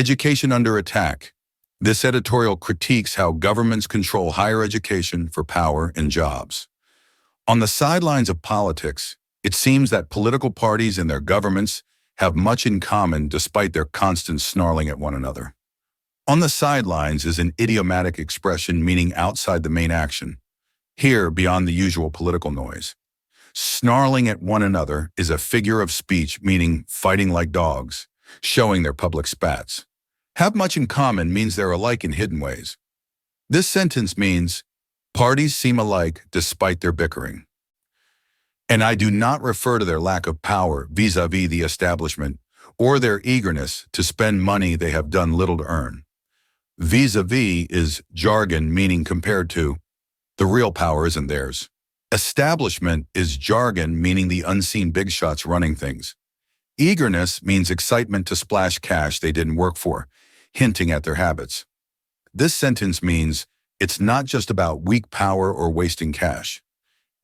Education under attack. This editorial critiques how governments control higher education for power and jobs. On the sidelines of politics, it seems that political parties and their governments have much in common despite their constant snarling at one another. On the sidelines is an idiomatic expression meaning outside the main action, here beyond the usual political noise. Snarling at one another is a figure of speech meaning fighting like dogs, showing their public spats. Have much in common means they're alike in hidden ways. This sentence means parties seem alike despite their bickering. And I do not refer to their lack of power vis-a-vis the establishment or their eagerness to spend money they have done little to earn. Vis-a-vis is jargon meaning compared to. The real power isn't theirs. Establishment is jargon meaning the unseen big shots running things. Eagerness means excitement to splash cash they didn't work for, hinting at their habits. This sentence means it's not just about weak power or wasting cash.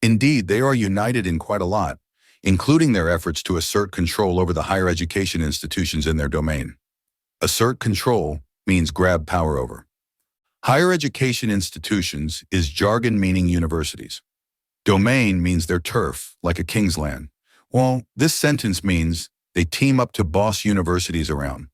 Indeed, they are united in quite a lot, including their efforts to assert control over the higher education institutions in their domain. Assert control means grab power over. Higher education institutions is jargon meaning universities. Domain means their turf, like a king's land. Well, this sentence means they team up to boss universities around.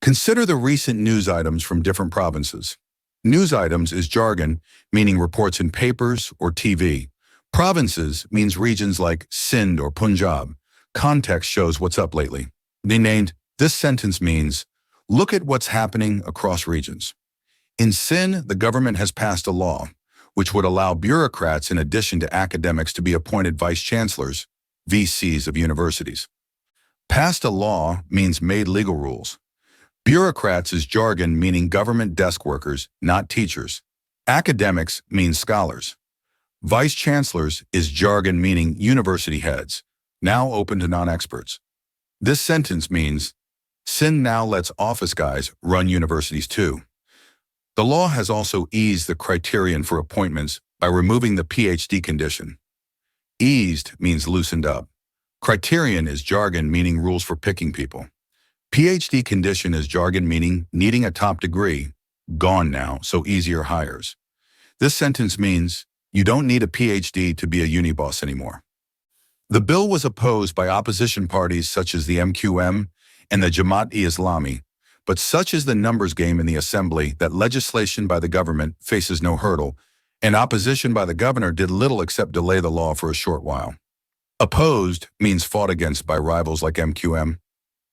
Consider the recent news items from different provinces. News items is jargon, meaning reports in papers or TV. Provinces means regions like Sindh or Punjab. Context shows what's up lately. They named this sentence means, look at what's happening across regions. In Sindh, the government has passed a law which would allow bureaucrats in addition to academics to be appointed vice-chancellors, VCs of universities. Passed a law means made legal rules. Bureaucrats is jargon meaning government desk workers, not teachers. Academics means scholars. Vice-chancellors is jargon meaning university heads, now open to non-experts. This sentence means, Sindh now lets office guys run universities too. The law has also eased the criterion for appointments by removing the PhD condition. Eased means loosened up. Criterion is jargon meaning rules for picking people. PhD condition is jargon meaning needing a top degree, gone now, so easier hires. This sentence means you don't need a PhD to be a uni boss anymore. The bill was opposed by opposition parties such as the MQM and the Jamaat-e-Islami, but such is the numbers game in the assembly that legislation by the government faces no hurdle, and opposition by the governor did little except delay the law for a short while. Opposed means fought against by rivals like MQM.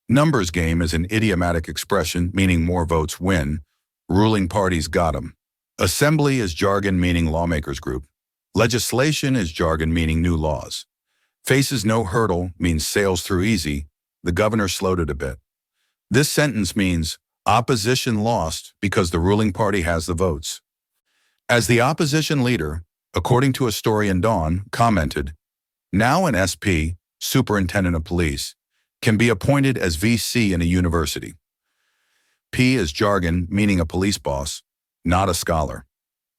Numbers game is an idiomatic expression meaning more votes win. Ruling parties got 'em. Assembly is jargon meaning lawmakers group. Legislation is jargon meaning new laws. Faces no hurdle means sails through easy. The governor slowed it a bit. This sentence means opposition lost because the ruling party has the votes. As the opposition leader, according to historian Dawn, commented, now an SP, superintendent of police, can be appointed as VC in a university. P is jargon meaning a police boss, not a scholar.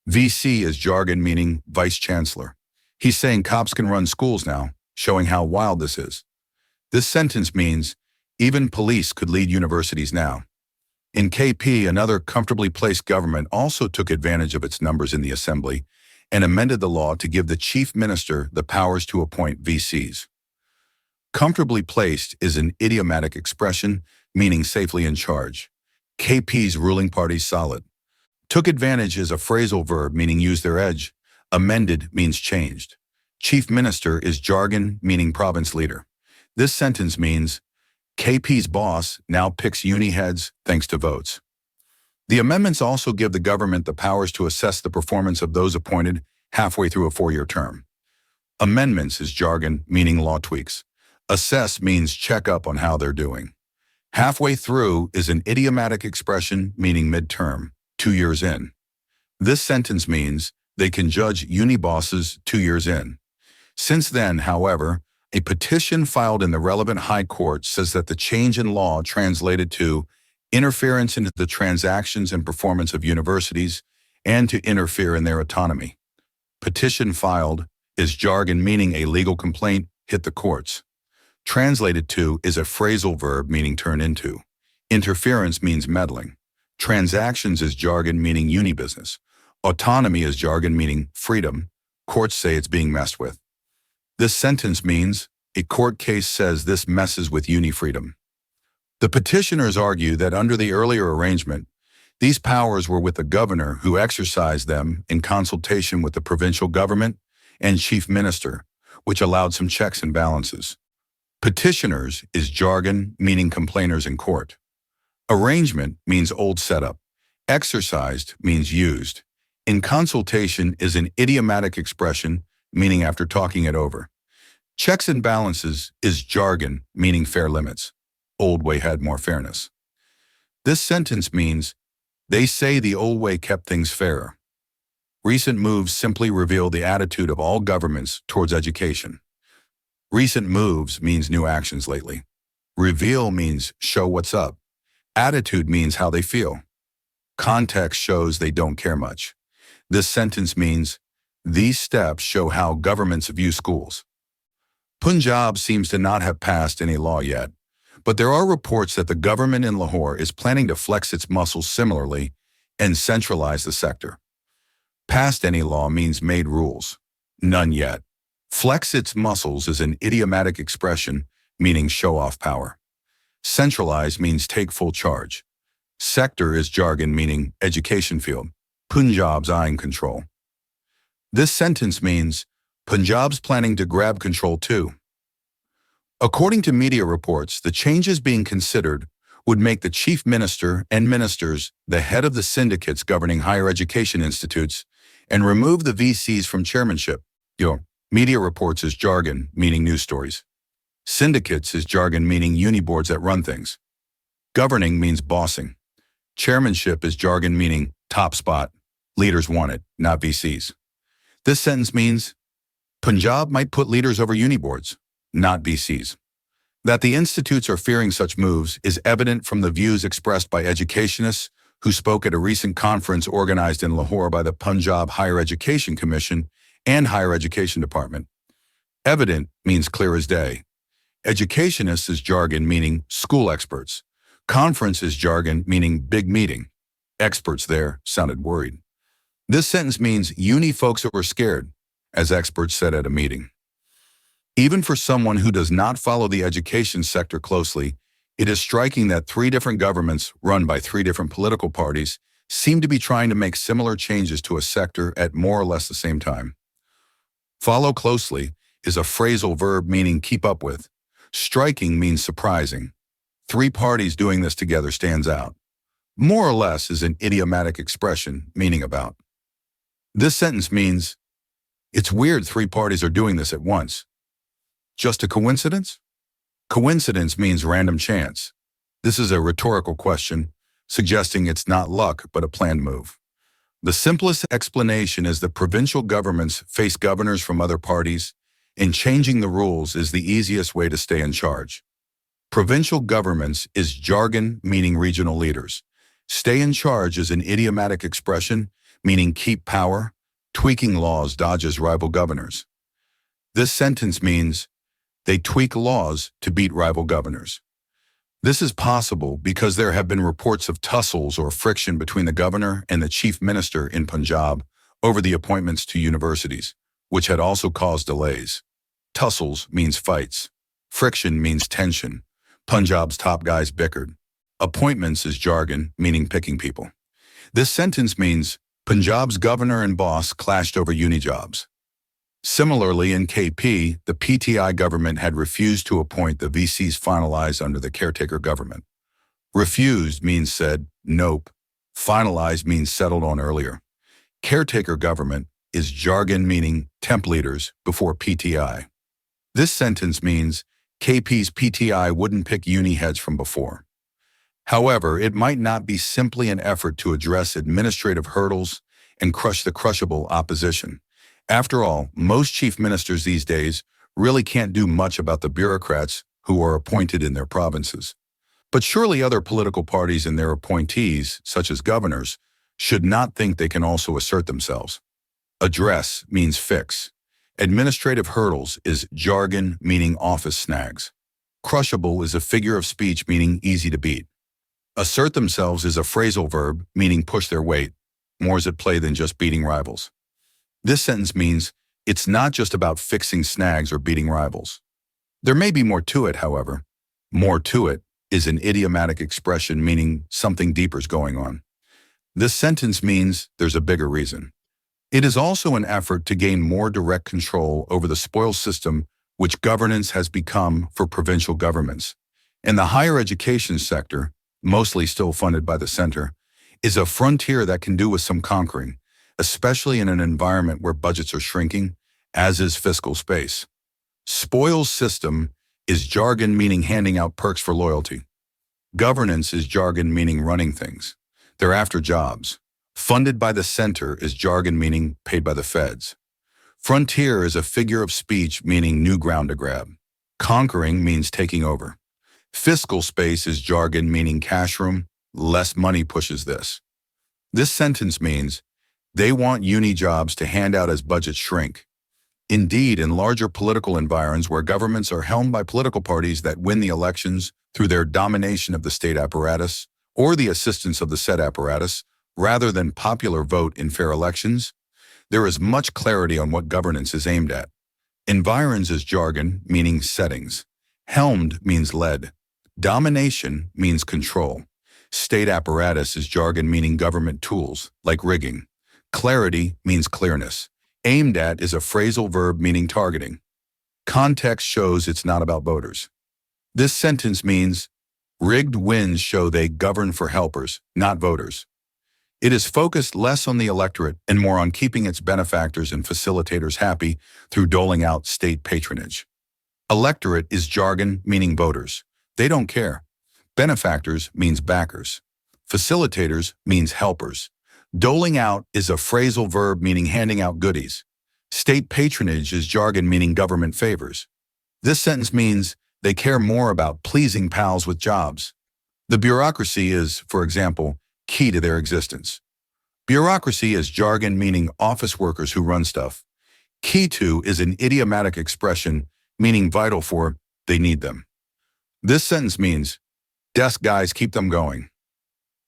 VC is jargon meaning vice chancellor. He's saying cops can run schools now, showing how wild this is. This sentence means even police could lead universities now. In KP, another comfortably placed government also took advantage of its numbers in the assembly and amended the law to give the chief minister the powers to appoint VCs. Comfortably placed is an idiomatic expression meaning safely in charge. KP's ruling party's solid. Took advantage is a phrasal verb meaning use their edge. Amended means changed. Chief minister is jargon meaning province leader. This sentence means KP's boss now picks uni heads thanks to votes. The amendments also give the government the powers to assess the performance of those appointed halfway through a 4-year term. Amendments is jargon meaning law tweaks. Assess means check up on how they're doing. Halfway through is an idiomatic expression meaning midterm, 2 years in. This sentence means they can judge uni bosses 2 years in. Since then, however, a petition filed in the relevant high court says that the change in law translated to interference into the transactions and performance of universities and to interfere in their autonomy. Petition filed is jargon meaning a legal complaint hit the courts. Translated to is a phrasal verb meaning turn into. Interference means meddling. Transactions is jargon meaning unibusiness. Autonomy is jargon meaning freedom. Courts say it's being messed with. This sentence means a court case says this messes with uni-freedom. The petitioners argue that under the earlier arrangement, these powers were with the governor who exercised them in consultation with the provincial government and chief minister, which allowed some checks and balances. Petitioners is jargon meaning complainers in court. Arrangement means old setup. Exercised means used. In consultation is an idiomatic expression meaning after talking it over. Checks and balances is jargon meaning fair limits. Old way had more fairness. This sentence means they say the old way kept things fairer. Recent moves simply reveal the attitude of all governments towards education. Recent moves means new actions lately. Reveal means show what's up. Attitude means how they feel. Context shows they don't care much. This sentence means these steps show how governments view schools. Punjab seems to not have passed any law yet, but there are reports that the government in Lahore is planning to flex its muscles similarly and centralize the sector. Passed any law means made rules. None yet. Flex its muscles is an idiomatic expression meaning show off power. Centralize means take full charge. Sector is jargon meaning education field. Punjab's eyeing control. This sentence means Punjab's planning to grab control too. According to media reports, the changes being considered would make the chief minister and ministers the head of the syndicates governing higher education institutes and remove the VCs from chairmanship. Media reports is jargon, meaning news stories. Syndicates is jargon meaning uni boards that run things. Governing means bossing. Chairmanship is jargon meaning top spot. Leaders want it, not VCs. This sentence means Punjab might put leaders over uni boards, not VCs. That the institutes are fearing such moves is evident from the views expressed by educationists who spoke at a recent conference organized in Lahore by the Punjab Higher Education Commission and Higher Education Department. Evident means clear as day. Educationists is jargon meaning school experts. Conference is jargon meaning big meeting. Experts there sounded worried. This sentence means uni folks that were scared, as experts said at a meeting. Even for someone who does not follow the education sector closely, it is striking that 3 different governments run by 3 different political parties seem to be trying to make similar changes to a sector at more or less the same time. Follow closely is a phrasal verb meaning keep up with. Striking means surprising. 3 parties doing this together stands out. More or less is an idiomatic expression meaning about. This sentence means it's weird 3 parties are doing this at once. Just a coincidence? Coincidence means random chance. This is a rhetorical question, suggesting it's not luck but a planned move. The simplest explanation is that provincial governments face governors from other parties, and changing the rules is the easiest way to stay in charge. Provincial governments is jargon meaning regional leaders. Stay in charge is an idiomatic expression meaning keep power. Tweaking laws dodges rival governors. This sentence means they tweak laws to beat rival governors. This is possible because there have been reports of tussles or friction between the governor and the chief minister in Punjab over the appointments to universities, which had also caused delays. Tussles means fights. Friction means tension. Punjab's top guys bickered. Appointments is jargon, meaning picking people. This sentence means Punjab's governor and boss clashed over uni jobs. Similarly, in KP, the PTI government had refused to appoint the VCs finalized under the caretaker government. Refused means said, nope. Finalized means settled on earlier. Caretaker government is jargon meaning temp leaders before PTI. This sentence means KP's PTI wouldn't pick uni heads from before. However, it might not be simply an effort to address administrative hurdles and crush the crushable opposition. After all, most chief ministers these days really can't do much about the bureaucrats who are appointed in their provinces. But surely other political parties and their appointees, such as governors, should not think they can also assert themselves. Address means fix. Administrative hurdles is jargon meaning office snags. Crushable is a figure of speech meaning easy to beat. Assert themselves is a phrasal verb meaning push their weight. More is at play than just beating rivals. This sentence means it's not just about fixing snags or beating rivals. There may be more to it, however. More to it is an idiomatic expression meaning something deeper is going on. This sentence means there's a bigger reason. It is also an effort to gain more direct control over the spoils system which governance has become for provincial governments. In the higher education sector, mostly still funded by the center, is a frontier that can do with some conquering, especially in an environment where budgets are shrinking, as is fiscal space. Spoils system is jargon meaning handing out perks for loyalty. Governance is jargon meaning running things. They're after jobs. Funded by the center is jargon meaning paid by the feds. Frontier is a figure of speech meaning new ground to grab. Conquering means taking over. Fiscal space is jargon meaning cash room. Less money pushes this. This sentence means they want uni jobs to hand out as budgets shrink. Indeed, in larger political environs where governments are helmed by political parties that win the elections through their domination of the state apparatus or the assistance of the said apparatus, rather than popular vote in fair elections, there is much clarity on what governance is aimed at. Environs is jargon, meaning settings. Helmed means led. Domination means control. State apparatus is jargon meaning government tools, like rigging. Clarity means clearness. Aimed at is a phrasal verb meaning targeting. Context shows it's not about voters. This sentence means rigged wins show they govern for helpers, not voters. It is focused less on the electorate and more on keeping its benefactors and facilitators happy through doling out state patronage. Electorate is jargon meaning voters. They don't care. Benefactors means backers. Facilitators means helpers. Doling out is a phrasal verb meaning handing out goodies. State patronage is jargon meaning government favors. This sentence means they care more about pleasing pals with jobs. The bureaucracy is, for example, key to their existence. Bureaucracy is jargon meaning office workers who run stuff. Key to is an idiomatic expression meaning vital for they need them. This sentence means desk guys keep them going.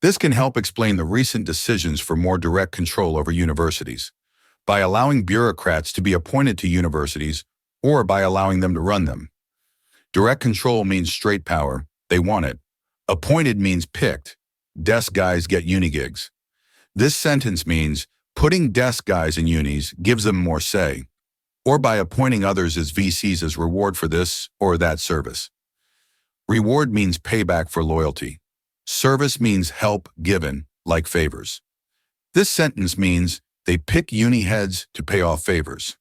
This can help explain the recent decisions for more direct control over universities, by allowing bureaucrats to be appointed to universities or by allowing them to run them. Direct control means straight power, they want it. Appointed means picked. Desk guys get uni gigs. This sentence means putting desk guys in unis gives them more say, or by appointing others as VCs as reward for this or that service. Reward means payback for loyalty. Service means help given, like favors. This sentence means they pick uni heads to pay off favors.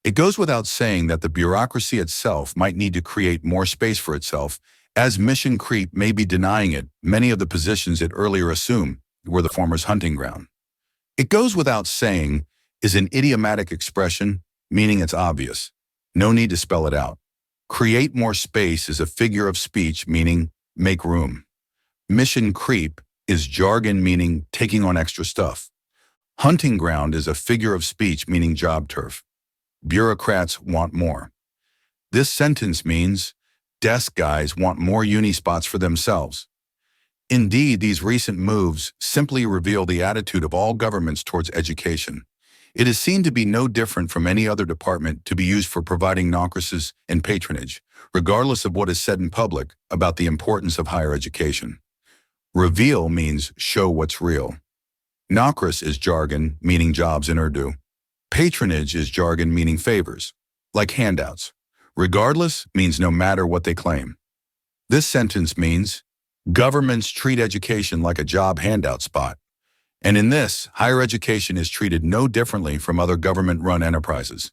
It goes without saying that the bureaucracy itself might need to create more space for itself, as mission creep may be denying it many of the positions it earlier assumed were the former's hunting ground. It goes without saying is an idiomatic expression, meaning it's obvious. No need to spell it out. Create more space is a figure of speech meaning make room. Mission creep is jargon meaning taking on extra stuff. Hunting ground is a figure of speech meaning job turf. Bureaucrats want more. This sentence means desk guys want more uni spots for themselves. Indeed, these recent moves simply reveal the attitude of all governments towards education. It is seen to be no different from any other department to be used for providing nocraces and patronage, regardless of what is said in public about the importance of higher education. Reveal means show what's real. Nocras is jargon, meaning jobs in Urdu. Patronage is jargon, meaning favors, like handouts. Regardless means no matter what they claim. This sentence means governments treat education like a job handout spot. And in this, higher education is treated no differently from other government-run enterprises.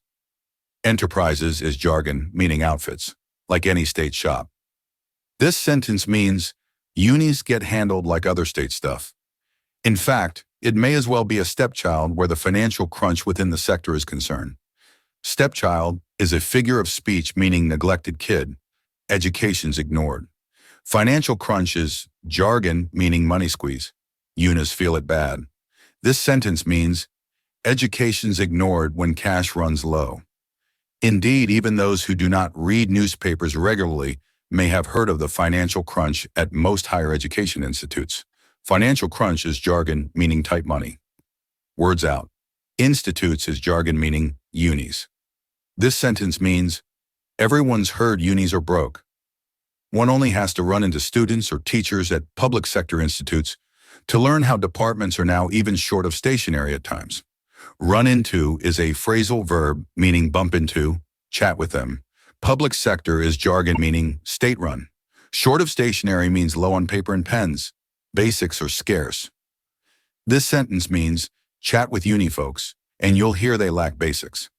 Enterprises is jargon, meaning outfits, like any state shop. This sentence means unis get handled like other state stuff. In fact, it may as well be a stepchild where the financial crunch within the sector is concerned. Stepchild is a figure of speech meaning neglected kid. Education's ignored. Financial crunch is jargon meaning money squeeze. Unis feel it bad. This sentence means education's ignored when cash runs low. Indeed, even those who do not read newspapers regularly may have heard of the financial crunch at most higher education institutes. Financial crunch is jargon meaning tight money. Words out. Institutes is jargon meaning unis. This sentence means everyone's heard unis are broke. One only has to run into students or teachers at public sector institutes to learn how departments are now even short of stationery at times. Run into is a phrasal verb meaning bump into, chat with them. Public sector is jargon meaning state-run. Short of stationery means low on paper and pens. Basics are scarce. This sentence means chat with uni folks, and you'll hear they lack basics.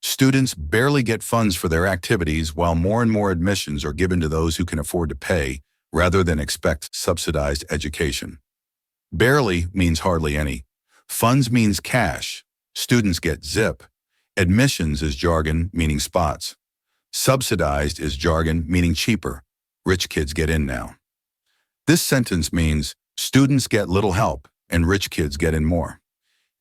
Students barely get funds for their activities while more and more admissions are given to those who can afford to pay rather than expect subsidized education. Barely means hardly any. Funds means cash. Students get zip. Admissions is jargon meaning spots. Subsidized is jargon meaning cheaper. Rich kids get in now. This sentence means students get little help and rich kids get in more.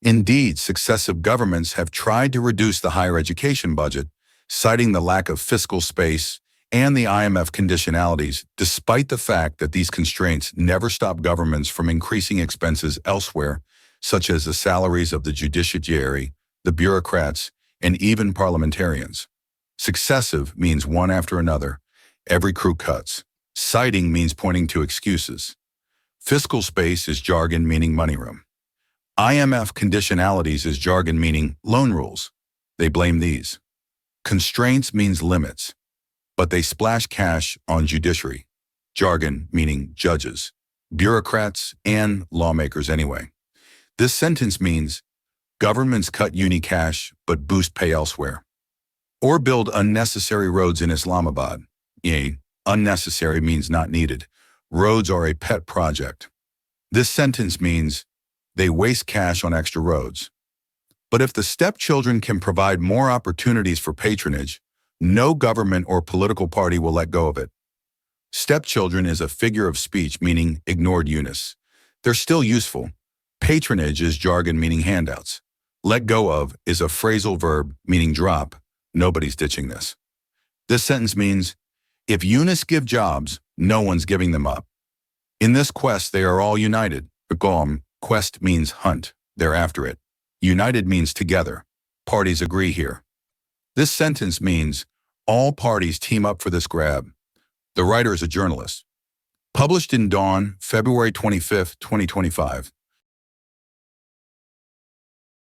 Indeed, successive governments have tried to reduce the higher education budget, citing the lack of fiscal space and the IMF conditionalities, despite the fact that these constraints never stop governments from increasing expenses elsewhere, such as the salaries of the judiciary, the bureaucrats, and even parliamentarians. Successive means one after another. Every crew cuts. Citing means pointing to excuses. Fiscal space is jargon meaning money room. IMF conditionalities is jargon meaning loan rules. They blame these. Constraints means limits, but they splash cash on judiciary. Jargon meaning judges, bureaucrats, and lawmakers anyway. This sentence means governments cut uni cash but boost pay elsewhere. Or build unnecessary roads in Islamabad. Yay, unnecessary means not needed. Roads are a pet project. This sentence means they waste cash on extra roads. But if the stepchildren can provide more opportunities for patronage, no government or political party will let go of it. Stepchildren is a figure of speech meaning ignored unis. They're still useful. Patronage is jargon meaning handouts. Let go of is a phrasal verb meaning drop. Nobody's ditching this. This sentence means if unis give jobs, no one's giving them up. In this quest, they are all united. Quest means hunt. They're after it. United means together. Parties agree here. This sentence means all parties team up for this grab. The writer is a journalist. Published in Dawn, February 25, 2025.